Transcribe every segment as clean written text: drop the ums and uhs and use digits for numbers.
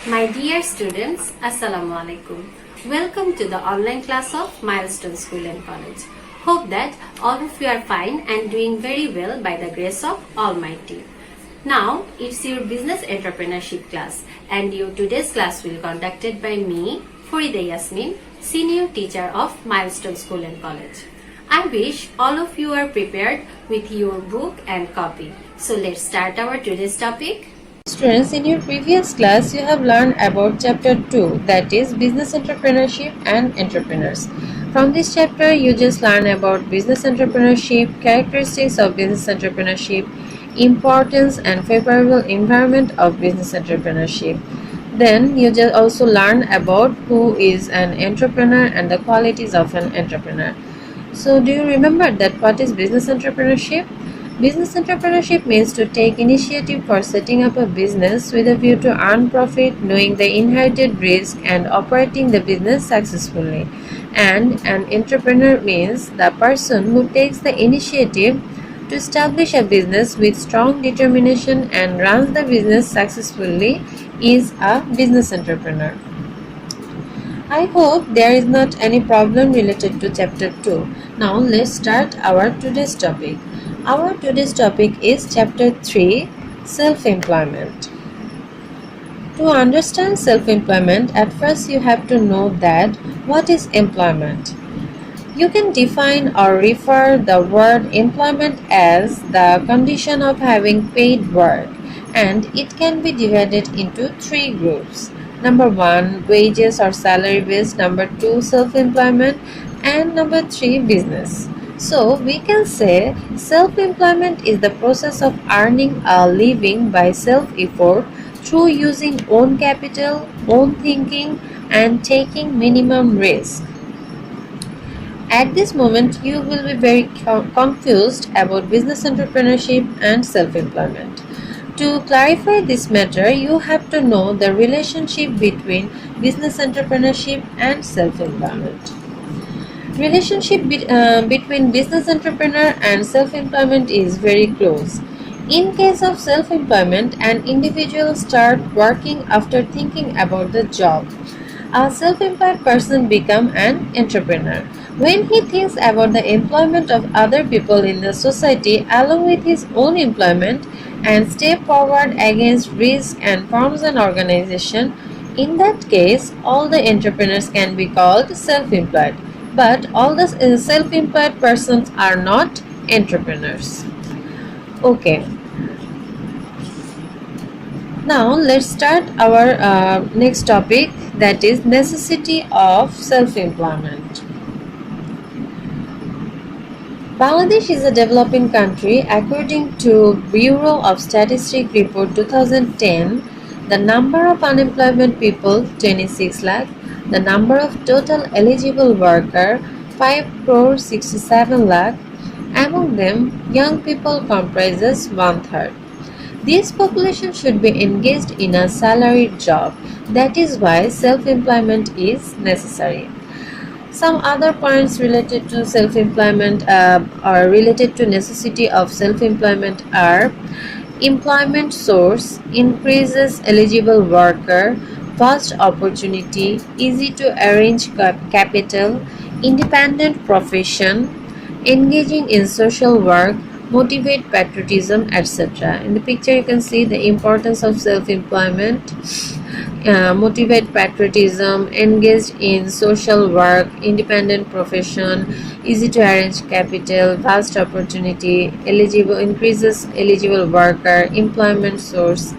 My dear students, Assalamu alaikum. Welcome to the online class of Milestone School and College. Hope that all of you are fine and doing very well by the grace of Almighty. Now, it's your business entrepreneurship class and your today's class will be conducted by me, Farida Yasmin, senior teacher of Milestone School and College. I wish all of you are prepared with your book and copy. So let's start our today's topic. Students, in your previous class, you have learned about chapter 2, that is business entrepreneurship and entrepreneurs. From this chapter, you just learn about business entrepreneurship, characteristics of business entrepreneurship, importance and favorable environment of business entrepreneurship. Then you just also learn about who is an entrepreneur and the qualities of an entrepreneur. So, do you remember that what is business entrepreneurship? Business entrepreneurship means to take initiative for setting up a business with a view to earn profit, knowing the inherited risk, and operating the business successfully. And an entrepreneur means the person who takes the initiative to establish a business with strong determination and runs the business successfully is a business entrepreneur. I hope there is not any problem related to chapter 2. Now let's start our today's topic. Our today's topic is chapter 3, self-employment. To understand self-employment, at first you have to know that what is employment. You can define or refer the word employment as the condition of having paid work, and it can be divided into 3 groups. Number 1, wages or salary based. Number 2, self-employment, and number 3, business. So we can say self-employment is the process of earning a living by self-effort through using own capital, own thinking, and taking minimum risk. At this moment, you will be very confused about business entrepreneurship and self-employment. To clarify this matter, you have to know the relationship between business entrepreneurship and self-employment. Relationship between business entrepreneur and self-employment is very close. In case of self-employment, an individual starts working after thinking about the job. A self-employed person becomes an entrepreneur when he thinks about the employment of other people in the society along with his own employment and step forward against risk and forms an organization. In that case, all the entrepreneurs can be called self-employed. But all the self-employed persons are not entrepreneurs. Okay. Now let's start our next topic, that is necessity of self-employment. Bangladesh is a developing country. According to Bureau of Statistics Report 2010, the number of unemployment people 26 lakh. The number of total eligible workers 5 crore 67 lakh. Among them, young people comprises 1/3. This population should be engaged in a salaried job. That is why self-employment is necessary. Some other points related to self-employment or related to necessity of self-employment are: employment source, increases eligible worker, vast opportunity, easy to arrange capital, independent profession, engaging in social work, motivate patriotism, etc. In the picture you can see the importance of self-employment, motivate patriotism, engaged in social work, independent profession, easy to arrange capital, vast opportunity, increases eligible worker, employment source,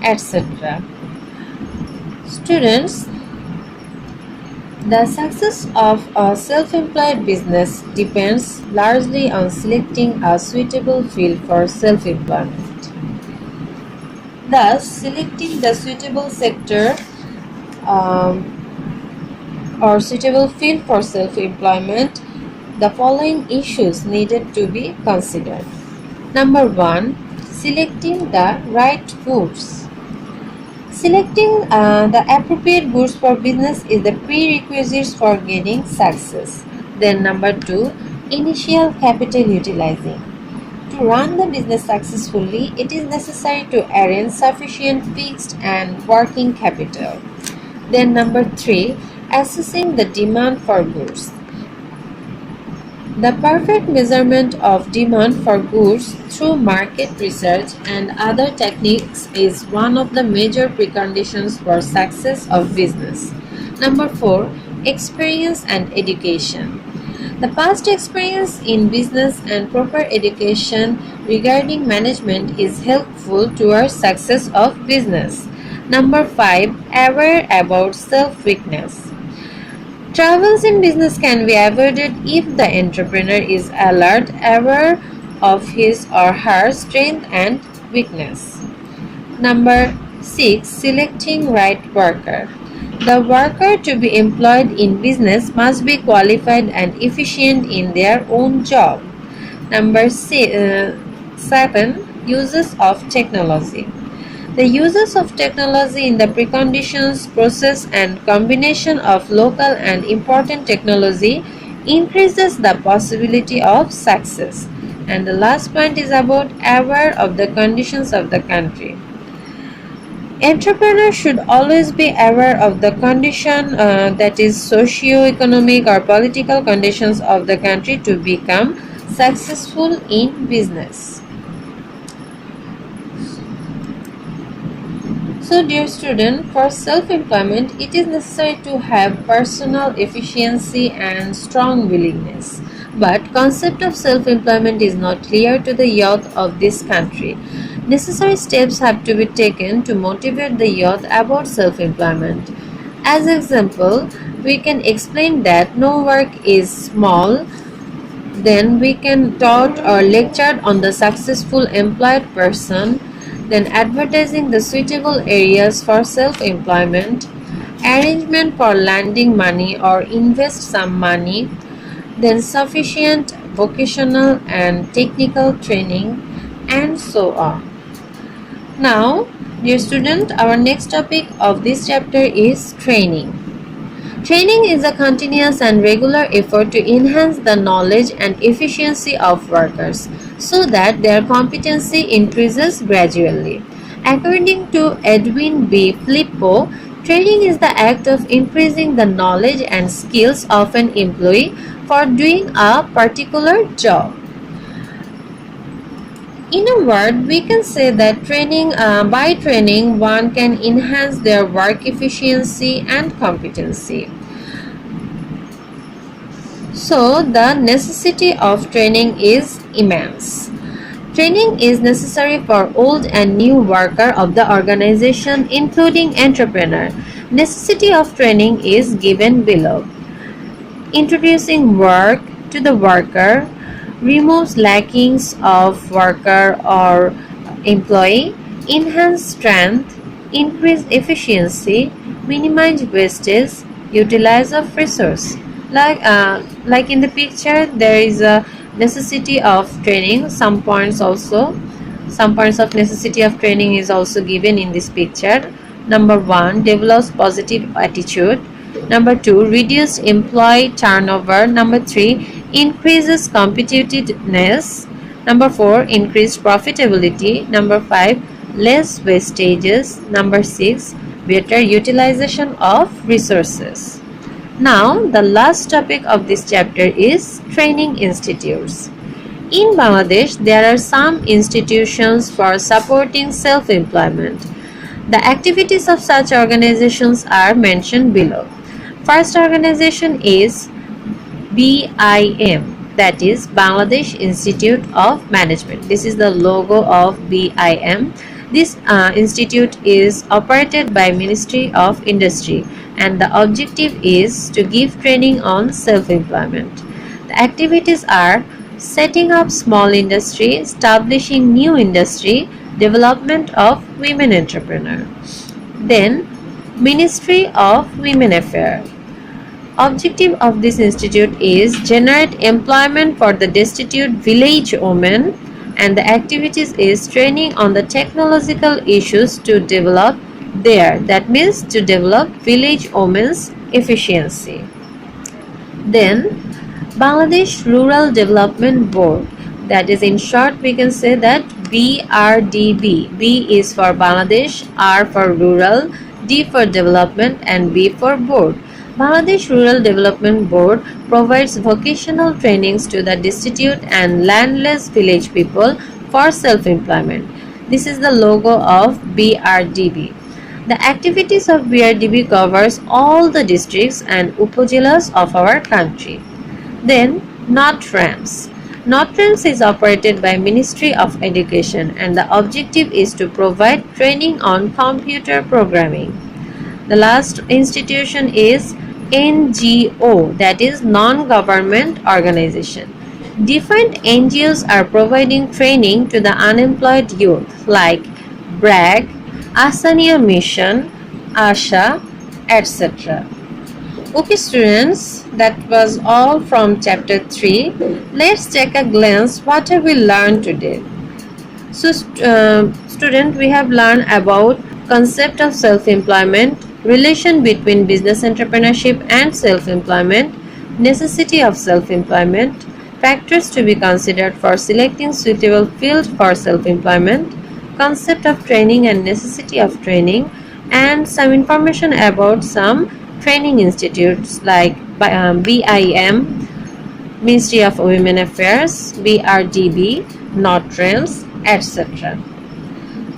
etc. Students, the success of a self-employed business depends largely on selecting a suitable field for self-employment. Thus, selecting the suitable sector or suitable field for self-employment, the following issues needed to be considered. Number 1, selecting the right goods. Selecting the appropriate goods for business is the prerequisite for gaining success. Then number 2, initial capital utilizing. To run the business successfully, it is necessary to arrange sufficient fixed and working capital. Then number 3, assessing the demand for goods. The perfect measurement of demand for goods through market research and other techniques is one of the major preconditions for success of business. Number 4, experience and education. The past experience in business and proper education regarding management is helpful towards success of business. Number 5, aware about self-weakness. Troubles in business can be avoided if the entrepreneur is alert, aware of his or her strength and weakness. Number 6, selecting right worker. The worker to be employed in business must be qualified and efficient in their own job. Number 7, uses of technology. The uses of technology in the preconditions, process and combination of local and important technology increases the possibility of success. And the last point is about aware of the conditions of the country. Entrepreneurs should always be aware of the condition that is socio-economic or political conditions of the country to become successful in business. So dear student, for self-employment, it is necessary to have personal efficiency and strong willingness. But concept of self-employment is not clear to the youth of this country. Necessary steps have to be taken to motivate the youth about self-employment. As example, we can explain that no work is small. Then we can taught or lectured on the successful employed person. Then advertising the suitable areas for self-employment, arrangement for lending money or invest some money, then sufficient vocational and technical training, and so on. Now, dear student, our next topic of this chapter is training. Training is a continuous and regular effort to enhance the knowledge and efficiency of workers so that their competency increases gradually. According to Edwin B. Filippo, training is the act of increasing the knowledge and skills of an employee for doing a particular job. In a word, we can say that by training, one can enhance their work efficiency and competency. So, the necessity of training is immense. Training is necessary for old and new worker of the organization, including entrepreneur. Necessity of training is given below. Introducing work to the worker, removes lackings of worker or employee, enhance strength, increase efficiency, minimize wastage, utilize of resource. Like in the picture, there is a necessity of training. Some points of necessity of training is also given in this picture. Number 1, develops positive attitude. Number 2, reduce employee turnover. Number 3, increases competitiveness. Number 4, increased profitability. Number 5, less wastages. Number 6, better utilization of resources. Now, the last topic of this chapter is training institutes. In Bangladesh, there are some institutions for supporting self-employment. The activities of such organizations are mentioned below. First organization is BIM, that is Bangladesh Institute of Management. This is the logo of BIM. This institute is operated by Ministry of Industry, and the objective is to give training on self-employment. The activities are setting up small industry, establishing new industry, development of women entrepreneurs. Then Ministry of Women Affairs. Objective of this institute is generate employment for the destitute village women, and the activities is training on the technological issues to develop there. That means to develop village women's efficiency. Then Bangladesh Rural Development Board. That is, in short, we can say that BRDB. B is for Bangladesh, R for rural, D for development, and B for board. Bangladesh Rural Development Board provides vocational trainings to the destitute and landless village people for self-employment. This is the logo of BRDB. The activities of BRDB covers all the districts and upazilas of our country. Then, NOTRAMS. NOTRAMS is operated by Ministry of Education and the objective is to provide training on computer programming. The last institution is NGO, that is non-government organization. Different NGOs are providing training to the unemployed youth like BRAG, Asania Mission, ASHA, etc. Okay students, that was all from chapter 3. Let's take a glance what have we learned today. So student, we have learned about concept of self-employment, relation between business entrepreneurship and self-employment, necessity of self-employment, factors to be considered for selecting suitable field for self-employment, concept of training and necessity of training, and some information about some training institutes like BIM, Ministry of Women Affairs, BRDB, NOTRAMS, etc.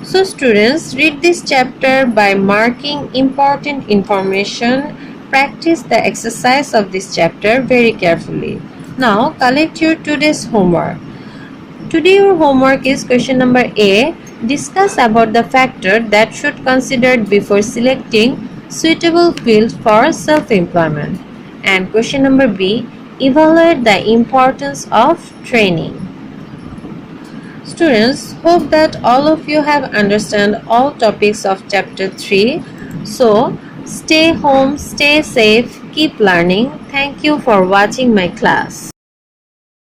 So students, read this chapter by marking important information. Practice the exercise of this chapter very carefully. Now collect your today's homework. Today your homework is question number A. Discuss about the factor that should be considered before selecting suitable field for self-employment. And question number B. Evaluate the importance of training. Students, hope that all of you have understand all topics of chapter 3. So, stay home, stay safe, keep learning. Thank you for watching my class.